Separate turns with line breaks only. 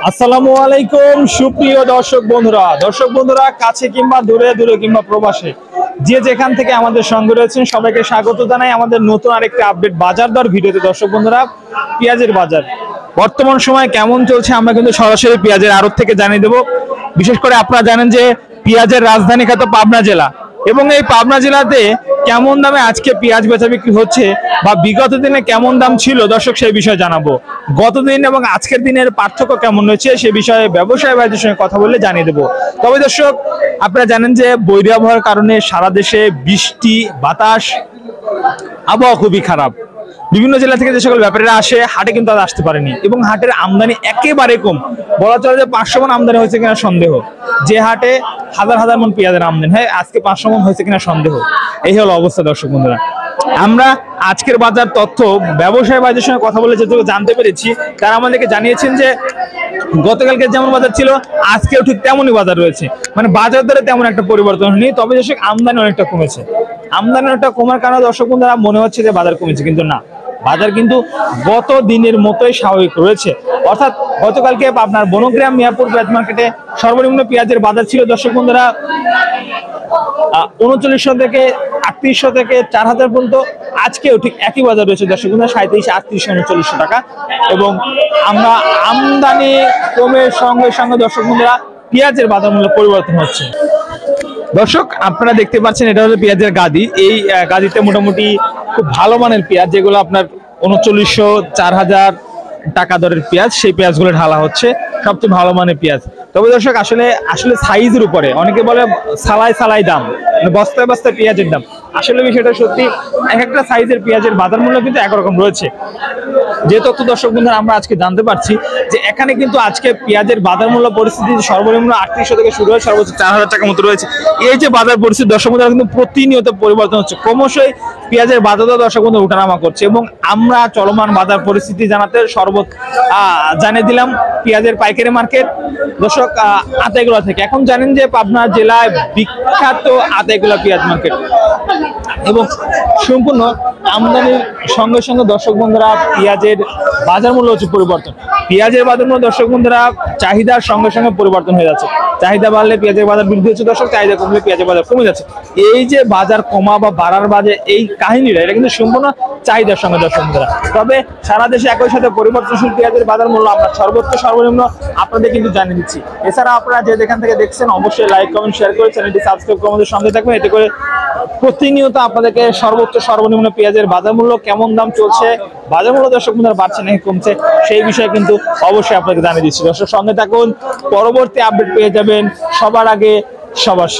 আসসালামু আলাইকুম সুপ্রিয় দর্শক বন্ধুরা কাছে কিংবা দূরে কিংবা প্রবাসে যে যেখান থেকে আমাদের সঙ্গে রয়েছেন সবাইকে স্বাগত জানাই আমাদের নতুন আরেকটা আপডেট বাজার দর ভিডিওতে। দর্শক বন্ধুরা, পেঁয়াজের বাজার বর্তমান সময় কেমন চলছে আমরা কিন্তু সরাসরি পেঁয়াজের আড়ত থেকে জানিয়ে দেব। বিশেষ করে আপনারা জানেন যে পেঁয়াজের রাজধানী খ্যাত পাবনা জেলা, এবং এই পাবনা জেলাতে কেমন দামে আজকে পেঁয়াজ বেচা বিক্রি হচ্ছে বা বিগত দিনে কেমন দাম ছিল দর্শক সেই বিষয়ে জানাবো। গত দিন এবং আজকের দিনের পার্থক্য কেমন রয়েছে সে বিষয়ে ব্যবসায়ী ভাইদের সঙ্গে কথা বলে জানিয়ে দেবো। তবে দর্শক, আপনারা জানেন যে বৈরী আবহাওয়ার কারণে সারা দেশে বৃষ্টি বাতাস আবহাওয়া খুবই খারাপ। বিভিন্ন জেলা থেকে যে সকল ব্যাপারীরা আসে হাটে কিন্তু আর আসতে পারেনি, এবং হাটের আমদানি একেবারে কম। বলা চলে যে 500 মন আমদানি হয়েছে কিনা সন্দেহ। যে হাটে হাজার মন পেঁয়াজের আমদানি হয়, আজকে 500 মন হয়েছে কিনা সন্দেহ। এই হলো অবস্থা দর্শক বন্ধুরা। আমরা আজকের বাজার তথ্য ব্যবসায়ী ভাইদের সঙ্গে কথা বলে যেটুকু জানতে পেরেছি, তারা আমাদেরকে জানিয়েছেন যে গতকালকে যেমন বাজার ছিল আজকেও ঠিক তেমনই বাজার রয়েছে। মানে বাজার দরে তেমন একটা পরিবর্তন হয়নি, তবে দর্শক আমদানি অনেকটা কমেছে। আমদানি অনেকটা কমার কারণে দর্শক বন্ধুরা মনে হচ্ছে যে বাজার কমেছে, কিন্তু না, বাজার কিন্তু গত দিনের মতোই স্বাভাবিক রয়েছে। অর্থাৎ গতকালকে আপনার বনগ্রাম মিয়াপুর পেঁয়াজ মার্কেটে সর্বনিম্ন পেঁয়াজের বাজার ছিল দর্শক বন্ধুরা 3900 থেকে 3800 থেকে 4000 পর্যন্ত। আজকেও ঠিক একই বাজার রয়েছে দর্শক বন্ধুরা 3700, 3800, 3900 টাকা। এবং আমরা আমদানি কমের সঙ্গে সঙ্গে দর্শক বন্ধুরা পেঁয়াজের বাজার মূল্য পরিবর্তন হচ্ছে। দর্শক, আপনারা দেখতে পাচ্ছেন এটা হলো পেঁয়াজের গাদি। এই গাদিতে মোটামুটি খুব ভালো মানের পেঁয়াজ, যেগুলো আপনার 3900, 4000 টাকা দরের পেঁয়াজ, সেই পেঁয়াজগুলো ঢালা হচ্ছে সবচেয়ে ভালো মানের পেঁয়াজ। তবে দর্শক, আসলে সাইজের উপরে অনেকে বলে সালাই দাম, বস্তায় পেঁয়াজের দাম। আসলে বিষয়টা সত্যি, এক একটা সাইজের পেঁয়াজের বাজার মূল্য কিন্তু একরকম রয়েছে। যে তথ্য দর্শক বন্ধুরা আমরা আজকে জানতে পারছি যে এখানে কিন্তু আজকে পেঁয়াজের বাজার মূল্য পরিস্থিতি সর্বনিম্ন 3800 থেকে শুরু হয়, সর্বোচ্চ 4000 টাকার মতো রয়েছে। এই যে বাজার পরিস্থিতি দর্শক বন্ধুরা কিন্তু প্রতিনিয়ত পরিবর্তন হচ্ছে, ক্রমশই পেঁয়াজের বাজার দর্শক বন্ধু ওঠানামা করছে। এবং আমরা চলমান বাজার পরিস্থিতি জানাতে জানিয়ে দিলাম পেঁয়াজের পাইকারি মার্কেট দর্শক আতাইগুলা থেকে। এখন জানেন যে পাবনা জেলায় বিখ্যাত আতাইগুলা পেঁয়াজ মার্কেট, এবং সম্পূর্ণ আমদানির সঙ্গে সঙ্গে দর্শক বন্ধুরা পেঁয়াজের বাজার মূল্য হচ্ছে পরিবর্তন। পেঁয়াজের বাজার মূল্য দর্শক বন্ধুরা চাহিদার সঙ্গে সঙ্গে পরিবর্তন হয়ে যাচ্ছে। চাহিদা বাড়লে পেঁয়াজের বাজার বৃদ্ধি হচ্ছে দর্শক, চাহিদা কমলে পেঁয়াজের বাজার কমে যাচ্ছে। এই যে বাজার কমা বা বাড়ার বাজে এই কাহিনীটা, এটা কিন্তু সম্পূর্ণ চাহিদার সঙ্গে দর্শক বন্ধুরা। তবে সারা দেশে একই সাথে পরিবর্তনশীল পেঁয়াজের বাজার মূল্য আমরা সর্বোচ্চ সর্বনিম্ন আপনাদের কিন্তু জানিয়ে দিচ্ছি। এছাড়া আপনারা যে যেখান থেকে দেখছেন অবশ্যই লাইক কমেন্ট শেয়ার করে চ্যানেলটি সাবস্ক্রাইব করে আমাদের সঙ্গে থাকবেন। এতে করে প্রতিনিয়ত আপনাদেরকে সর্বোচ্চ সর্বনিম্ন পেঁয়াজের বাজার মূল্য কেমন দাম চলছে, বাজার মূল্য দর্শক বন্ধুরা বাড়ছে নাকি কমছে, সেই বিষয়ে কিন্তু অবশ্যই আপনাকে জানিয়ে দিচ্ছি। দর্শক সঙ্গে থাকুন, পরবর্তী আপডেট পেয়ে যাবেন সবার আগে সবার